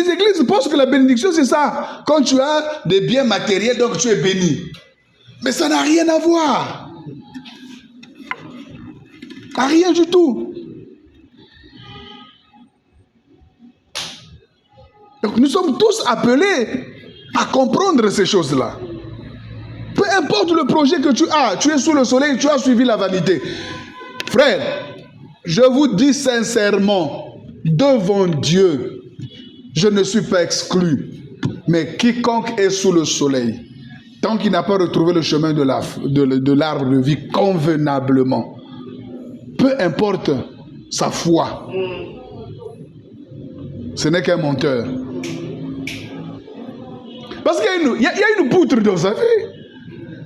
les églises pensent que la bénédiction, c'est ça. Quand tu as des biens matériels, donc tu es béni. Mais ça n'a rien à voir. Rien du tout. Donc nous sommes tous appelés à comprendre ces choses-là. Peu importe le projet que tu as, tu es sous le soleil, tu as suivi la vanité. Frère, je vous dis sincèrement, devant Dieu, je ne suis pas exclu. Mais quiconque est sous le soleil, tant qu'il n'a pas retrouvé le chemin de l'arbre de vie convenablement, peu importe sa foi, ce n'est qu'un menteur. Parce qu'il y a une poutre dans sa vie.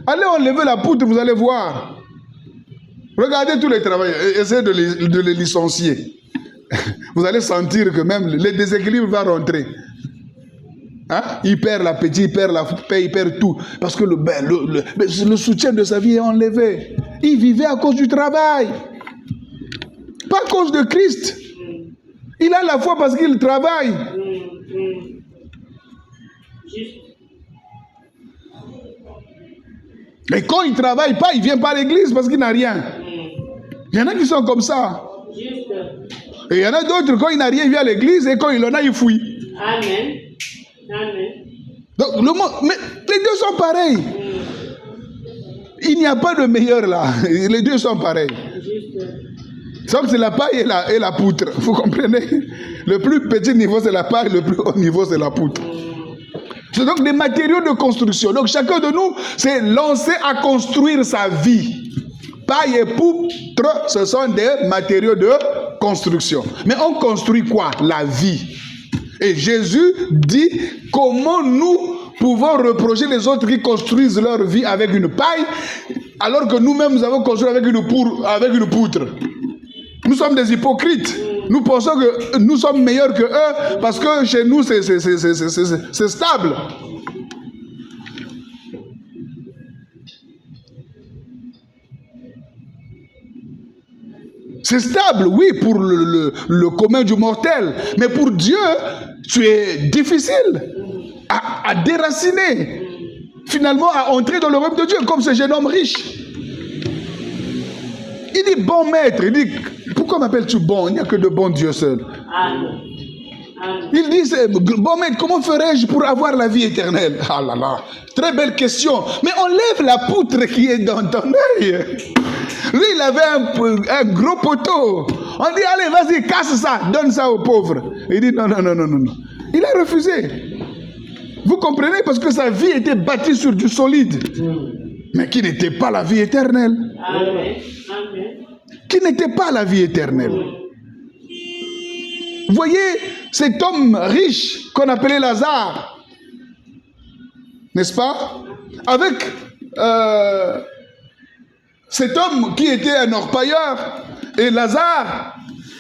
Allez enlever la poutre, vous allez voir. Regardez tous les travailleurs, essayez de les licencier. Vous allez sentir que même le déséquilibre va rentrer. Hein? Il perd l'appétit, il perd la paix, il perd tout. Parce que le soutien de sa vie est enlevé. Il vivait à cause du travail. Pas à cause de Christ. Il a la foi parce qu'il travaille. Mais quand il ne travaille pas, il ne vient pas à l'église parce qu'il n'a rien. Il y en a qui sont comme ça. Et il y en a d'autres, quand il n'a rien, il vient à l'église et quand il en a, il fouille. Amen. Amen. Donc, mais les deux sont pareils. Il n'y a pas de meilleur là. Les deux sont pareils. Sauf que c'est la paille et la poutre. Vous comprenez? Le plus petit niveau, c'est la paille. Le plus haut niveau, c'est la poutre. C'est donc des matériaux de construction. Donc chacun de nous s'est lancé à construire sa vie. Paille et poutre, ce sont des matériaux de construction. Mais on construit quoi? La vie. Et Jésus dit comment nous pouvons reprocher les autres qui construisent leur vie avec une paille, alors que nous-mêmes nous avons construit avec une poutre. Nous sommes des hypocrites. Nous pensons que nous sommes meilleurs que eux parce que chez nous c'est stable. C'est stable, oui, pour le commun du mortel. Mais pour Dieu, tu es difficile à déraciner. Finalement, à entrer dans le royaume de Dieu, comme ce jeune homme riche. Il dit, bon maître, il dit, pourquoi m'appelles-tu bon? Il n'y a que de bons dieux seuls. Amen. Il dit, bon maître, comment ferais-je pour avoir la vie éternelle? Ah là là, très belle question. Mais enlève la poutre qui est dans ton œil. Lui, il avait un gros poteau. On dit, allez, vas-y, casse ça, donne ça aux pauvres. Il dit, non. Il a refusé. Vous comprenez? Parce que sa vie était bâtie sur du solide. Mais qui n'était pas la vie éternelle. Amen. Qui n'était pas la vie éternelle. Vous voyez, cet homme riche qu'on appelait Lazare, n'est-ce pas? Avec cet homme qui était un orpailleur et Lazare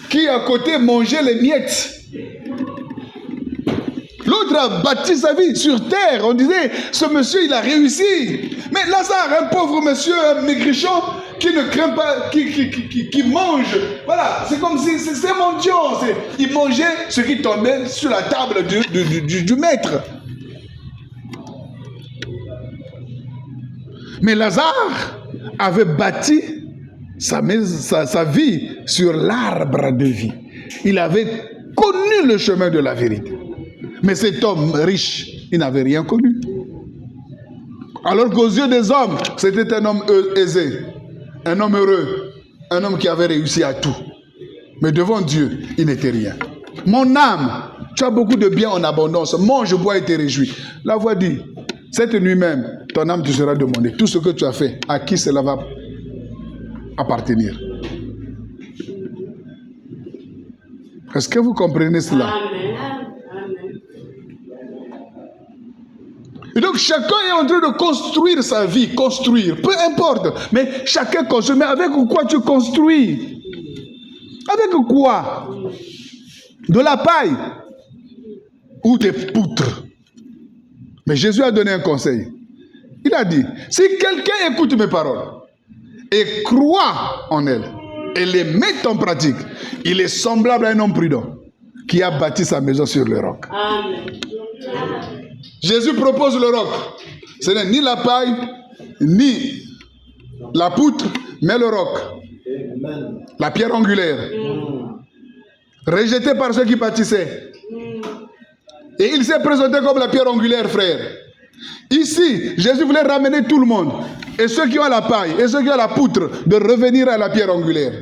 qui à côté mangeait les miettes. L'autre a bâti sa vie sur terre. On disait, ce monsieur, il a réussi. Mais Lazare, un pauvre monsieur, un maigrichon, qui ne craint pas, qui mange. Voilà, c'est comme si c'est mendiant. Il mangeait ce qui tombait sur la table du maître. Mais Lazare avait bâti sa vie sur l'arbre de vie. Il avait connu le chemin de la vérité. Mais cet homme riche, il n'avait rien connu. Alors qu'aux yeux des hommes, c'était un homme aisé, un homme heureux, un homme qui avait réussi à tout. Mais devant Dieu, il n'était rien. Mon âme, tu as beaucoup de biens en abondance, mange, bois et te réjouis. La voix dit, cette nuit même, ton âme te sera demandée. Tout ce que tu as fait, à qui cela va appartenir? Est-ce que vous comprenez cela? Amen. Et donc chacun est en train de construire sa vie, construire, peu importe, mais chacun construit. Mais avec quoi tu construis? Avec quoi? De la paille ou des poutres? Mais Jésus a donné un conseil. Il a dit, si quelqu'un écoute mes paroles et croit en elles et les met en pratique, il est semblable à un homme prudent qui a bâti sa maison sur le roc. Amen. Jésus propose le roc. Ce n'est ni la paille, ni la poutre, mais le roc. La pierre angulaire. Rejeté par ceux qui bâtissaient. Et il s'est présenté comme la pierre angulaire, frère. Ici, Jésus voulait ramener tout le monde. Et ceux qui ont la paille, et ceux qui ont la poutre, de revenir à la pierre angulaire.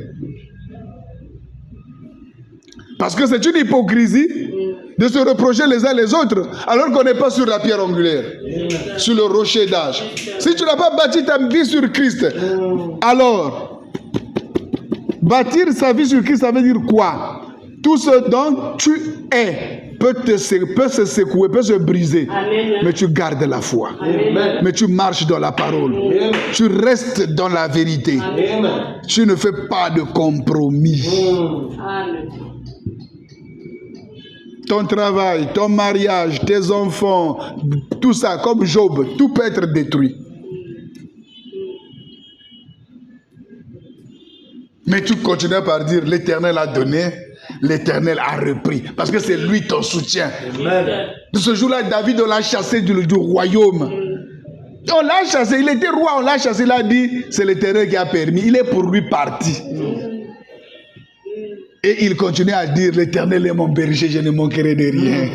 Parce que c'est une hypocrisie de se reprocher les uns les autres, alors qu'on n'est pas sur la pierre angulaire, sur le rocher d'âge. Si tu n'as pas bâti ta vie sur Christ, alors, bâtir sa vie sur Christ, ça veut dire quoi? Tout ce dont tu es peut se secouer, peut se briser. Amen. Mais tu gardes la foi. Amen. Mais tu marches dans la parole. Amen. Tu restes dans la vérité. Amen. Tu ne fais pas de compromis. Amen. Ton travail, ton mariage, tes enfants, tout ça, comme Job, tout peut être détruit. Mais tu continues par dire, l'Éternel a donné, l'Éternel a repris. Parce que c'est lui ton soutien. Amen. De ce jour-là, David, on l'a chassé du royaume. On l'a chassé, il était roi, on l'a chassé, il a dit, c'est l'Éternel qui a permis. Il est pour lui parti. Et il continue à dire, l'Éternel est mon berger, je ne manquerai de rien.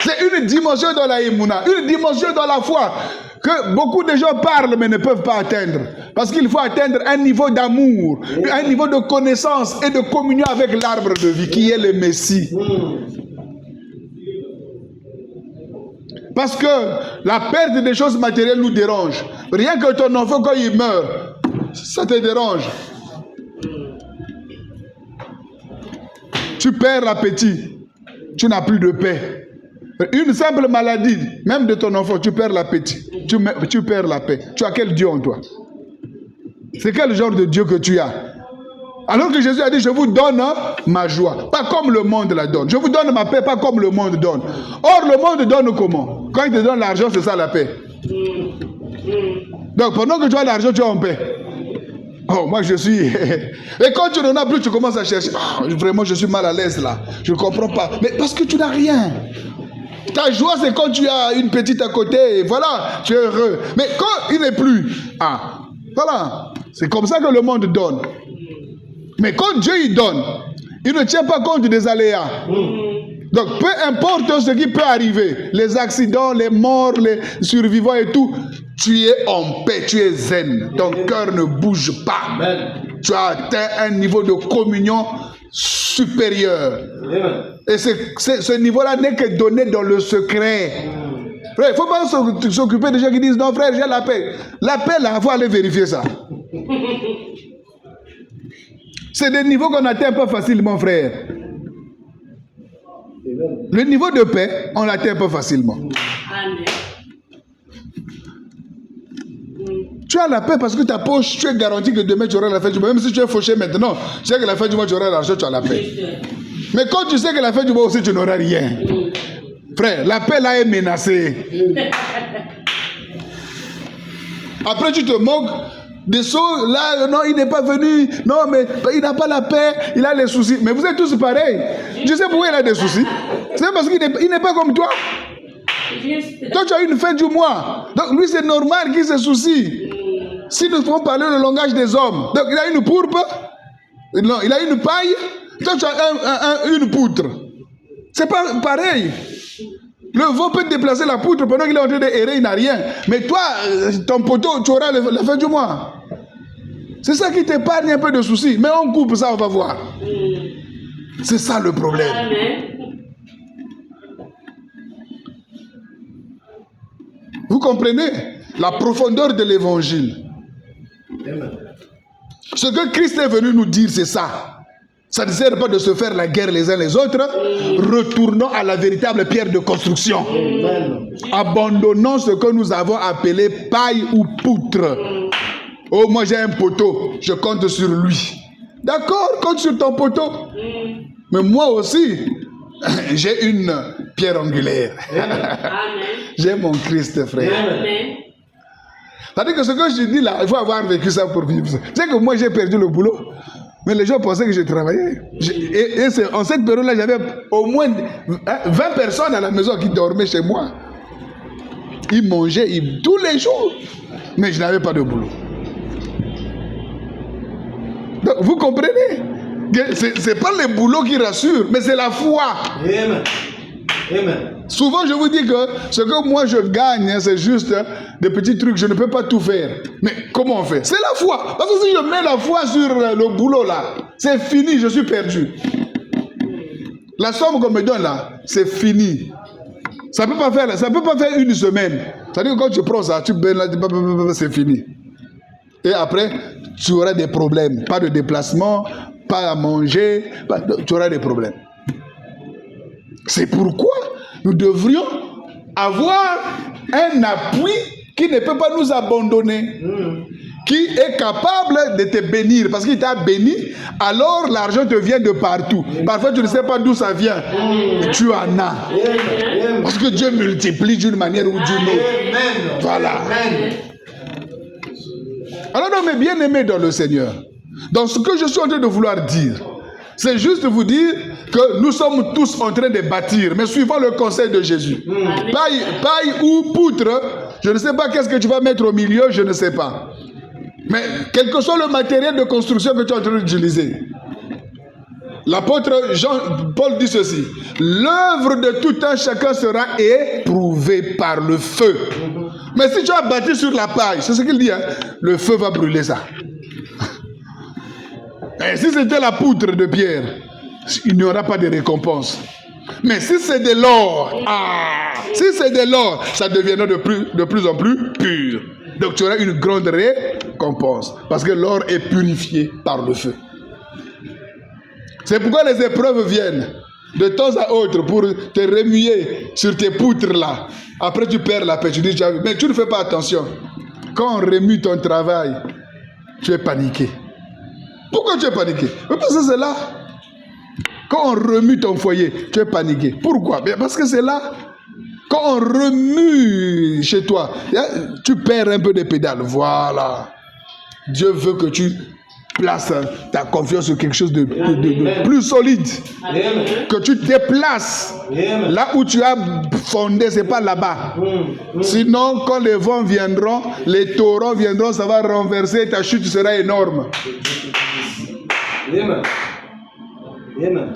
C'est une dimension dans la Emouna, une dimension dans la foi, que beaucoup de gens parlent mais ne peuvent pas atteindre. Parce qu'il faut atteindre un niveau d'amour, un niveau de connaissance et de communion avec l'arbre de vie, qui est le Messie. Parce que la perte des choses matérielles nous dérange. Rien que ton enfant, quand il meurt, ça te dérange. Tu perds l'appétit, tu n'as plus de paix. Une simple maladie, même de ton enfant, tu perds l'appétit, tu perds la paix. Tu as quel Dieu en toi? C'est quel genre de Dieu que tu as? Alors que Jésus a dit, je vous donne ma joie, pas comme le monde la donne. Je vous donne ma paix, pas comme le monde donne. Or, le monde donne comment? Quand il te donne l'argent, c'est ça la paix. Donc, pendant que tu as l'argent, tu es en paix. Oh, moi je suis... Et quand tu n'en as plus, tu commences à chercher. Oh, vraiment, je suis mal à l'aise là. Je ne comprends pas. Mais parce que tu n'as rien. Ta joie, c'est quand tu as une petite à côté. Et voilà, tu es heureux. Mais quand il n'est plus... Ah, voilà. C'est comme ça que le monde donne. Mais quand Dieu il donne, il ne tient pas compte des aléas. Donc, peu importe ce qui peut arriver, les accidents, les morts, les survivants et tout, tu es en paix, tu es zen. Ton cœur ne bouge pas. Amen. Tu as atteint un niveau de communion supérieur. Amen. Et ce niveau-là n'est que donné dans le secret. Il ne faut pas s'occuper des gens qui disent, non frère, j'ai la paix. La paix, là, il faut aller vérifier ça. C'est des niveaux qu'on n'atteint pas facilement, frère. Le niveau de paix, on l'atteint pas facilement. Amen. Tu as la paix parce que ta poche, tu es garanti que demain tu auras la fin du mois. Même si tu es fauché maintenant, tu sais que la fin du mois tu auras l'argent, tu as la paix. Mais quand tu sais que la fin du mois aussi tu n'auras rien, frère, la paix là est menacée. Après tu te moques des choses là, non, il n'est pas venu, non, mais il n'a pas la paix, il a les soucis. Mais vous êtes tous pareils. Je sais pourquoi il a des soucis. C'est parce qu'il n'est pas comme toi. Toi, tu as une fin du mois. Donc, lui, c'est normal qu'il se soucie. Si nous pouvons parler le langage des hommes. Donc, il a une pourpre. Non, il a une paille. Toi, tu as une poutre. C'est pas pareil. Le veau peut déplacer la poutre pendant qu'il est en train d'errer, il n'a rien. Mais toi, ton poteau, tu auras la fin du mois. C'est ça qui t'épargne un peu de soucis. Mais on coupe ça, on va voir. C'est ça le problème. Amen. Vous comprenez la profondeur de l'évangile. Ce que Christ est venu nous dire, c'est ça. Ça ne sert pas de se faire la guerre les uns les autres. Retournons à la véritable pierre de construction. Abandonnons ce que nous avons appelé paille ou poutre. Oh, moi j'ai un poteau, je compte sur lui. D'accord, compte sur ton poteau. Mais moi aussi, j'ai une pierre angulaire. J'ai mon Christ, frère. Amen. C'est-à-dire que ce que je dis là, il faut avoir vécu ça pour vivre ça. Tu sais que moi j'ai perdu le boulot. Mais les gens pensaient que je travaillais. En cette période-là, j'avais au moins 20 personnes à la maison qui dormaient chez moi. Ils mangeaient tous les jours. Mais je n'avais pas de boulot. Donc, vous comprenez? Ce n'est pas le boulot qui rassure, mais c'est la foi. Amen. Amen. Souvent, je vous dis que ce que moi je gagne, c'est juste des petits trucs. Je ne peux pas tout faire. Mais comment on fait? C'est la foi. Parce que si je mets la foi sur le boulot là, c'est fini, je suis perdu. La somme qu'on me donne là, c'est fini. Ça ne peut pas faire une semaine. C'est-à-dire que quand tu prends ça, tu baignes là, c'est fini. Et après, tu auras des problèmes. Pas de déplacement, pas à manger, tu auras des problèmes. C'est pourquoi nous devrions avoir un appui qui ne peut pas nous abandonner, qui est capable de te bénir, parce qu'il t'a béni, alors l'argent te vient de partout. Parfois tu ne sais pas d'où ça vient, tu en as. Parce que Dieu multiplie d'une manière ou d'une autre. Voilà. Alors non, mais bien aimé dans le Seigneur, dans ce que je suis en train de vouloir dire, c'est juste vous dire que nous sommes tous en train de bâtir, mais suivant le conseil de Jésus. Paille ou poutre, je ne sais pas qu'est-ce que tu vas mettre au milieu, je ne sais pas. Mais quel que soit le matériel de construction que tu es en train d'utiliser, l'apôtre Paul dit ceci: l'œuvre de tout un chacun sera éprouvée par le feu. Mais si tu as bâti sur la paille, c'est ce qu'il dit, hein, le feu va brûler ça. Et si c'était la poutre de pierre, il n'y aura pas de récompense. Mais si c'est de l'or, si c'est de l'or, ça deviendra de plus en plus pur. Donc tu auras une grande récompense. Parce que l'or est purifié par le feu. C'est pourquoi les épreuves viennent de temps à autre pour te remuer sur tes poutres là. Après tu perds la paix. Tu dis, mais tu ne fais pas attention. Quand on remue ton travail, tu es paniqué. Pourquoi tu es paniqué? Parce que c'est là. Quand on remue ton foyer, tu es paniqué. Pourquoi? Bien parce que c'est là. Quand on remue chez toi, tu perds un peu de pédales. Voilà. Dieu veut que tu places ta confiance sur quelque chose de plus solide. Amen. Que tu te déplaces. Amen. Là où tu as fondé, ce n'est pas là-bas. Sinon, quand les vents viendront, les torrents viendront, ça va renverser, ta chute sera énorme. Amen. Amen.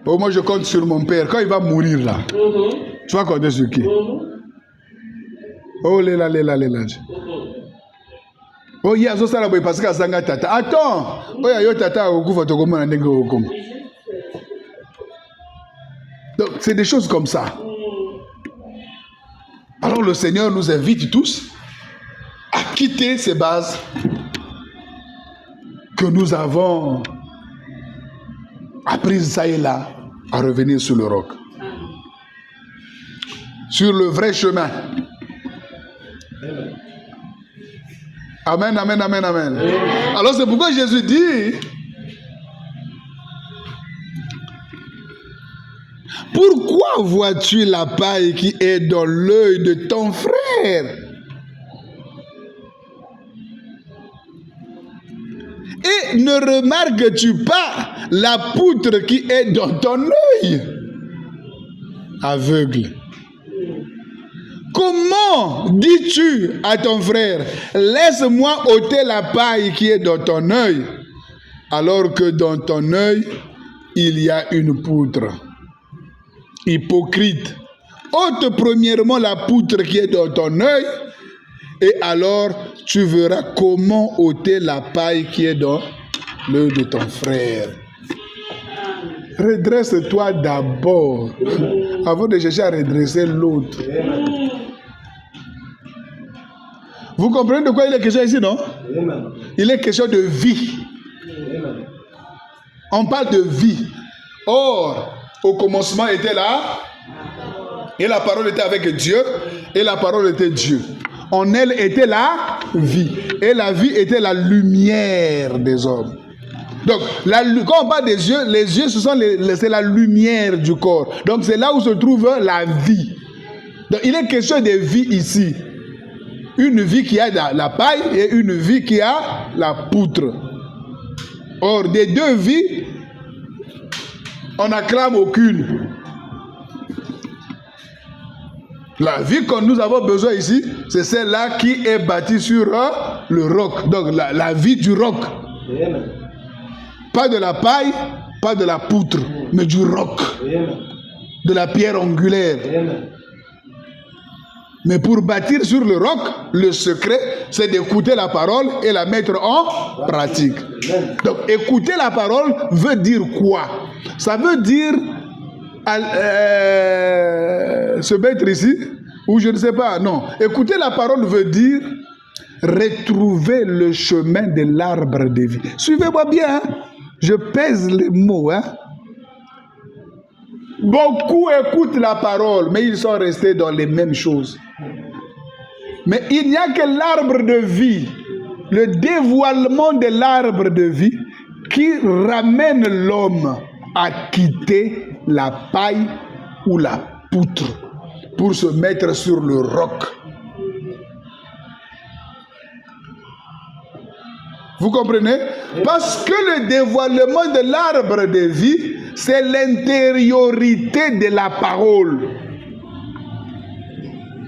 Oh, moi, je compte sur mon père. Quand il va mourir là, tu vas compter sur qui? Oh, léla. Oh, il y a ça parce que ça tata. Attends. Oh, il y a tata au coup donc, c'est des choses comme ça. Alors, le Seigneur nous invite tous à quitter ces bases que nous avons apprises ça et là, à revenir sur le roc. Sur le vrai chemin. Amen, amen, amen, amen. Alors c'est pourquoi Jésus dit: pourquoi vois-tu la paille qui est dans l'œil de ton frère et ne remarques-tu pas la poutre qui est dans ton œil? Aveugle. Comment dis-tu à ton frère: laisse-moi ôter la paille qui est dans ton œil, alors que dans ton œil, il y a une poutre? Hypocrite. Ôte premièrement la poutre qui est dans ton œil, et alors tu verras comment ôter la paille qui est dans l'œil de ton frère. Redresse-toi d'abord avant de chercher à redresser l'autre. Vous comprenez de quoi il est question ici, non? Il est question de vie. On parle de vie. Or, au commencement était là, et la parole était avec Dieu, et la parole était Dieu. En elle était la vie, et la vie était la lumière des hommes. Donc, quand on parle des yeux, les yeux, c'est la lumière du corps. Donc, c'est là où se trouve la vie. Donc, il est question de vie ici. Une vie qui a la paille et une vie qui a la poutre. Or, des deux vies, on n'acclame aucune. La vie que nous avons besoin ici, c'est celle-là qui est bâtie sur le roc. Donc, la vie du roc. Amen. Pas de la paille, pas de la poutre, mais du roc. Amen. De la pierre angulaire. Amen. Mais pour bâtir sur le roc, le secret, c'est d'écouter la parole et la mettre en pratique. Amen. Donc, écouter la parole veut dire quoi? Ça veut dire se mettre ici, ou je ne sais pas, non. Écouter la parole veut dire retrouver le chemin de l'arbre de vie. Suivez-moi bien, hein? Je pèse les mots. Hein? Beaucoup écoutent la parole, mais ils sont restés dans les mêmes choses. Mais il n'y a que l'arbre de vie, le dévoilement de l'arbre de vie, qui ramène l'homme à quitter la paille ou la poutre pour se mettre sur le roc. Vous comprenez? Parce que le dévoilement de l'arbre de vie, c'est l'intériorité de la parole.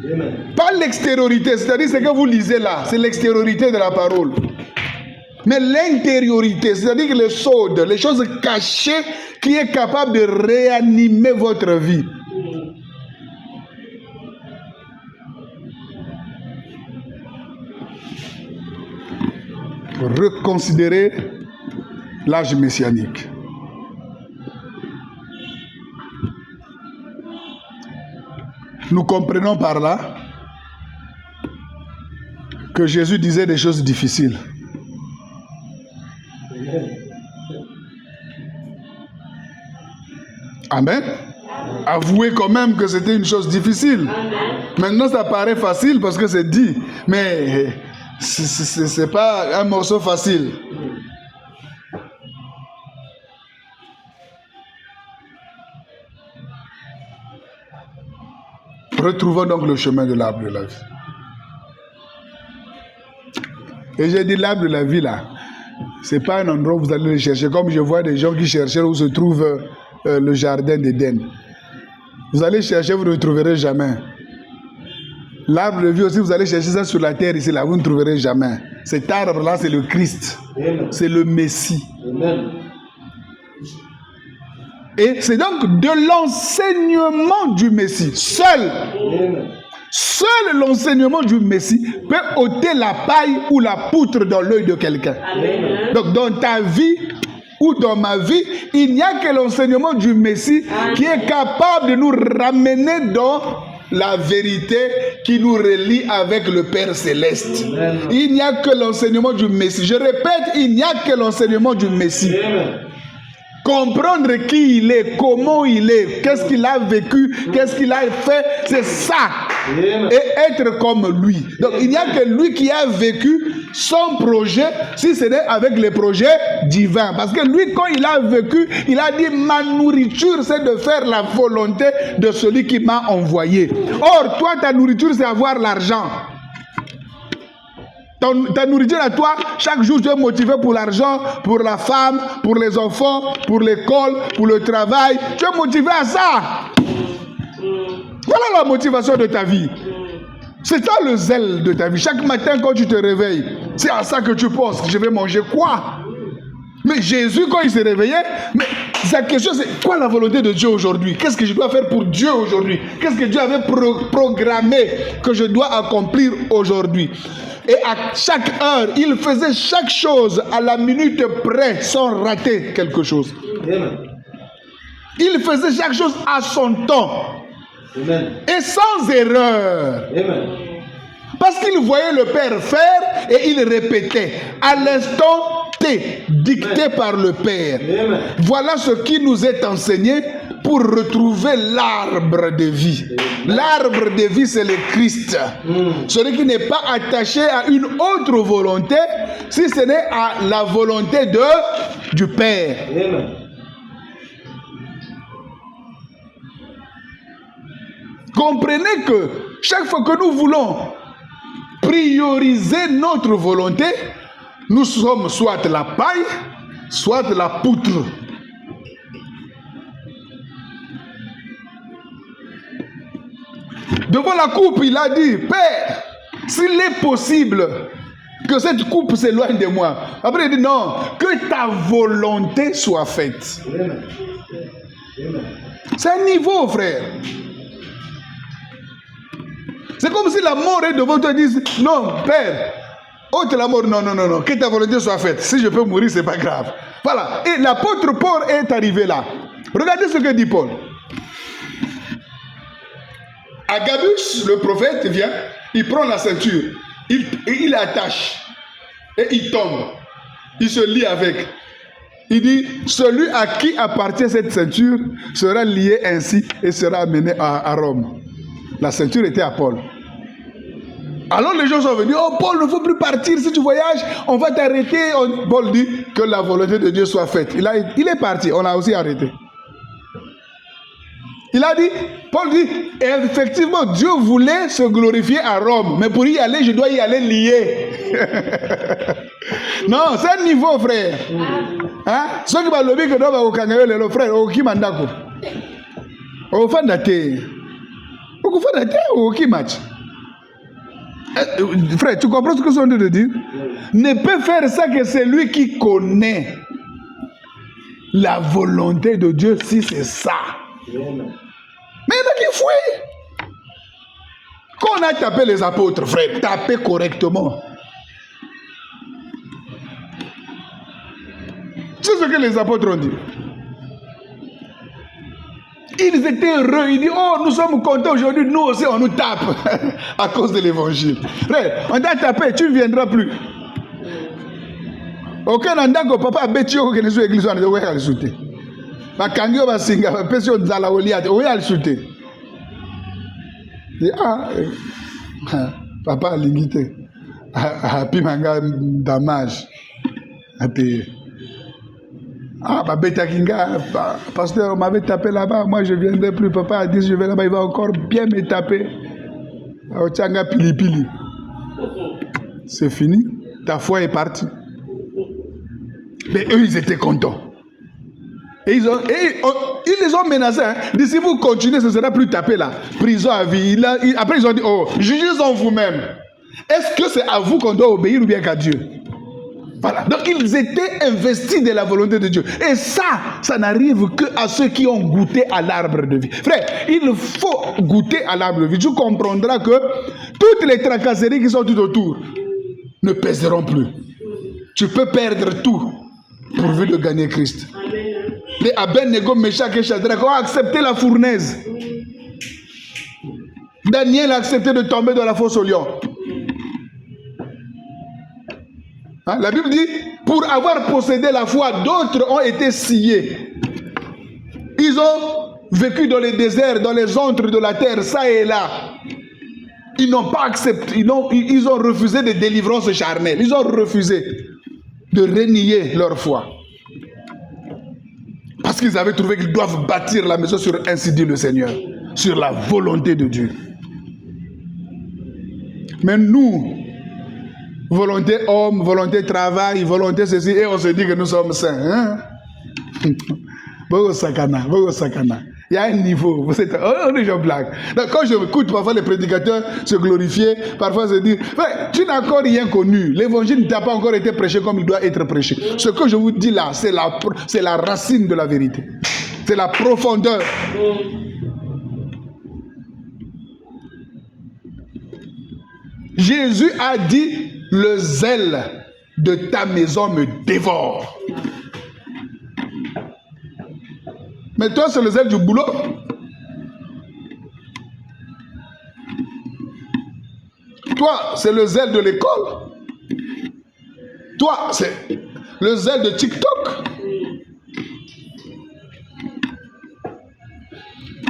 Amen. Pas l'extériorité, c'est-à-dire ce que vous lisez là, c'est l'extériorité de la parole. Mais l'intériorité, c'est-à-dire le sode, les choses cachées qui est capable de réanimer votre vie. Reconsidérer l'âge messianique. Nous comprenons par là que Jésus disait des choses difficiles. Amen. Avouez quand même que c'était une chose difficile. Maintenant, ça paraît facile parce que c'est dit, mais c'est pas un morceau facile. Retrouvons donc le chemin de l'arbre de la vie. Et j'ai dit l'arbre de la vie là, c'est pas un endroit où vous allez le chercher, comme je vois des gens qui cherchaient où se trouve le jardin d'Éden. Vous allez chercher, vous ne le trouverez jamais. L'arbre de vie aussi, vous allez chercher ça sur la terre ici, là, vous ne trouverez jamais. Cet arbre-là, c'est le Christ. C'est le Messie. Amen. Et c'est donc de l'enseignement du Messie. Seul l'enseignement du Messie peut ôter la paille ou la poutre dans l'œil de quelqu'un. Donc dans ta vie ou dans ma vie, il n'y a que l'enseignement du Messie qui est capable de nous ramener dans la vérité qui nous relie avec le Père Céleste. Il n'y a que l'enseignement du Messie. Je répète, il n'y a que l'enseignement du Messie. Comprendre qui il est, comment il est, qu'est-ce qu'il a vécu, qu'est-ce qu'il a fait, c'est ça. Et être comme lui. Donc il n'y a que lui qui a vécu son projet, si ce n'est avec les projets divins. Parce que lui, quand il a vécu, il a dit, ma nourriture, c'est de faire la volonté de celui qui m'a envoyé. Or, toi, ta nourriture, c'est avoir l'argent. Ta nourriture à toi, chaque jour tu es motivé pour l'argent, pour la femme, pour les enfants, pour l'école, pour le travail. Tu es motivé à ça. Voilà la motivation de ta vie. C'est ça le zèle de ta vie. Chaque matin quand tu te réveilles, c'est à ça que tu penses. Je vais manger quoi? Mais Jésus, quand il s'est réveillé, mais sa question c'est quoi la volonté de Dieu aujourd'hui? Qu'est-ce que je dois faire pour Dieu aujourd'hui? Qu'est-ce que Dieu avait programmé que je dois accomplir aujourd'hui? Et à chaque heure, il faisait chaque chose à la minute près sans rater quelque chose. Amen. Il faisait chaque chose à son temps. Amen. Et sans erreur. Amen. Parce qu'il voyait le Père faire et il répétait à l'instant T, dicté par le Père. Amen. Voilà ce qui nous est enseigné pour retrouver l'arbre de vie. L'arbre de vie, c'est le Christ. Celui qui n'est pas attaché à une autre volonté, si ce n'est à la volonté du Père. Amen. Comprenez que chaque fois que nous voulons prioriser notre volonté, nous sommes soit la paille, soit la poutre. Devant la coupe, il a dit, Père, s'il est possible que cette coupe s'éloigne de moi. Après, il dit, non, que ta volonté soit faite. Amen. Amen. C'est un niveau, frère. C'est comme si la mort est devant toi et dit, non, Père, ôte la mort, non, non, non, non, que ta volonté soit faite. Si je peux mourir, c'est pas grave. Voilà. Et l'apôtre Paul est arrivé là. Regardez ce que dit Paul. Agabus, le prophète, vient, il prend la ceinture, il attache, et il tombe. Il se lie avec. Il dit, celui à qui appartient cette ceinture sera lié ainsi et sera amené à Rome. La ceinture était à Paul. Alors les gens sont venus, oh Paul, il ne faut plus partir, si tu voyages, on va t'arrêter. Paul dit que la volonté de Dieu soit faite. Il est parti, on l'a aussi arrêté. Il a dit, Paul dit, effectivement, Dieu voulait se glorifier à Rome, mais pour y aller, je dois y aller lié. Non, c'est un niveau, frère. Hein? Ce qui va le dire que nous avons le frère, qui m'a dit, au fin d'athée, au fin d'athée, au qui match. Frère, tu comprends ce que je suis en train de dire? Ne peut faire ça que celui qui connaît la volonté de Dieu, si c'est ça. Mais il y en a qui fouillent. Quand on a tapé les apôtres, frère, tapez correctement. C'est ce que les apôtres ont dit. Ils étaient heureux. Ils disent, oh, nous sommes contents aujourd'hui. Nous aussi, on nous tape à cause de l'évangile. Frère, on t'a tapé, tu ne viendras plus. Aucun andako papa betio que nous église on doit aller sauter. Bakangio basinga pesio nzala oliate o ya sauter. Papa lingité. Happy manga damage. Babeta Kinga, pasteur, on m'avait tapé là-bas, moi je ne viendrai plus. Papa a dit, je vais là-bas, il va encore bien me taper. Ochanga pili pili. C'est fini, ta foi est partie. Mais eux, ils étaient contents. Et ils les ont menacés. Hein. Si vous continuez, ce ne sera plus tapé là. Prison à vie. Après, ils ont dit, oh, jugez en vous-même. Est-ce que c'est à vous qu'on doit obéir ou bien qu'à Dieu? Voilà. Donc ils étaient investis de la volonté de Dieu. Et ça n'arrive qu'à ceux qui ont goûté à l'arbre de vie. Frère, il faut goûter à l'arbre de vie. Tu comprendras que toutes les tracasseries qui sont tout autour ne pèseront plus. Tu peux perdre tout pourvu de gagner Christ. Les Abednego, Meshach et Shadrach ont accepté la fournaise. Daniel a accepté de tomber dans la fosse au lion. Hein? La Bible dit, pour avoir possédé la foi, d'autres ont été sciés. Ils ont vécu dans les déserts, dans les antres de la terre, ça et là. Ils n'ont pas accepté, ils ont refusé des délivrances charnelles. Ils ont refusé de renier leur foi. Parce qu'ils avaient trouvé qu'ils doivent bâtir la maison sur, ainsi dit le Seigneur, sur la volonté de Dieu. Mais nous, volonté homme, volonté travail, volonté ceci, et on se dit que nous sommes saints. Hein? Il y a un niveau. On est genre blague. Donc, quand je écoute parfois les prédicateurs se glorifier, parfois se dire, tu n'as encore rien connu. L'évangile ne t'a pas encore été prêché comme il doit être prêché. Ce que je vous dis là, c'est la racine de la vérité. C'est la profondeur. Jésus a dit, le zèle de ta maison me dévore. Mais toi, c'est le zèle du boulot. Toi, c'est le zèle de l'école. Toi, c'est le zèle de TikTok.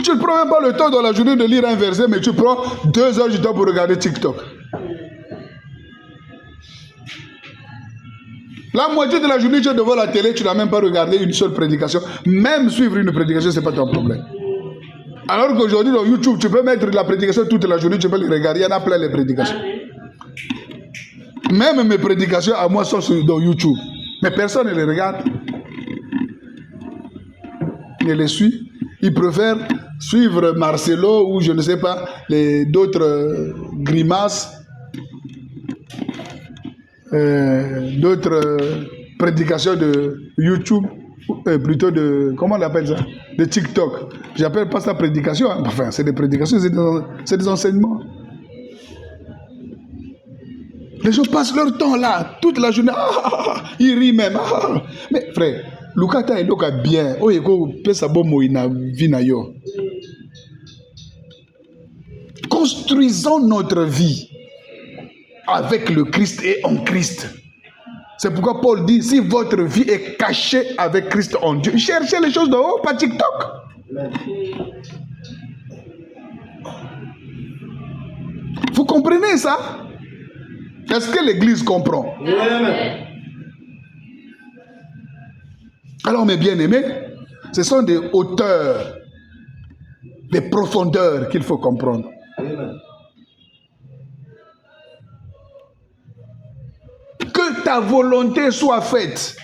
Tu ne prends même pas le temps dans la journée de lire un verset, mais tu prends 2 heures du temps pour regarder TikTok. La moitié de la journée, tu es devant la télé, tu n'as même pas regardé une seule prédication. Même suivre une prédication, ce n'est pas ton problème. Alors qu'aujourd'hui, dans YouTube, tu peux mettre la prédication toute la journée, tu peux les regarder. Il y en a plein les prédications. Même mes prédications à moi sont dans YouTube. Mais personne ne les regarde. ne les suit. Ils préfèrent suivre Marcelo ou je ne sais pas, d'autres grimaces, d'autres prédications de YouTube, plutôt de, comment on appelle ça, de TikTok. J'appelle pas ça prédication, hein. Enfin c'est des prédications, c'est des enseignements. Les gens passent leur temps là, toute la journée, ils rient même. Mais frère, Lukata est loka bien. Construisons notre vie avec le Christ et en Christ. C'est pourquoi Paul dit, si votre vie est cachée avec Christ en Dieu, cherchez les choses de haut, pas TikTok. Vous comprenez ça? Est-ce que l'Église comprend? Amen. Alors mes bien-aimés, ce sont des hauteurs, des profondeurs qu'il faut comprendre. Amen. Que ta volonté soit faite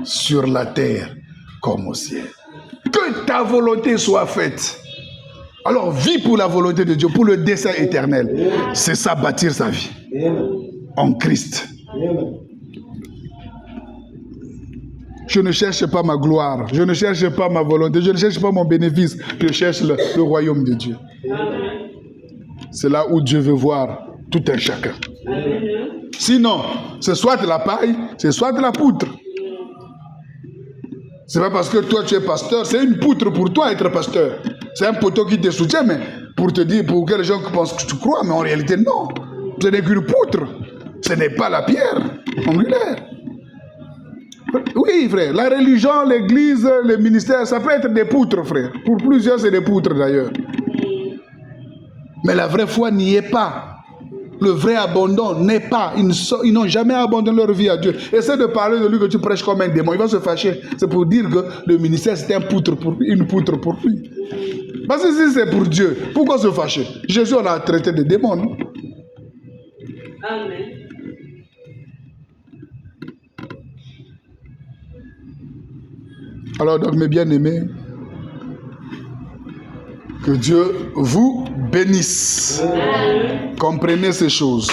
sur la terre comme au ciel. Que ta volonté soit faite. Alors vis pour la volonté de Dieu, pour le dessein éternel. C'est ça, bâtir sa vie. Amen. En Christ. Amen. Je ne cherche pas ma gloire, je ne cherche pas ma volonté, je ne cherche pas mon bénéfice, je cherche le royaume de Dieu. C'est là où Dieu veut voir tout un chacun. Sinon, c'est soit de la paille, c'est soit de la poutre. C'est pas parce que toi tu es pasteur, c'est une poutre pour toi être pasteur. C'est un poteau qui te soutient, mais pour te dire, pour que les gens pensent que tu crois, mais en réalité non. Ce n'est qu'une poutre. Ce n'est pas la pierre angulaire. Oui, frère, la religion, l'église, le ministère, ça peut être des poutres, frère. Pour plusieurs, c'est des poutres d'ailleurs. Mais la vraie foi n'y est pas. Le vrai abandon n'est pas. Ils n'ont jamais abandonné leur vie à Dieu. Essaie de parler de lui que tu prêches comme un démon. Il va se fâcher. C'est pour dire que le ministère, c'est une poutre pour lui. Parce que si c'est pour Dieu, pourquoi se fâcher? Jésus, on l'a traité de démon, non? Amen. Alors, donc, mes bien-aimés, que Dieu vous bénisse. Comprenez ces choses.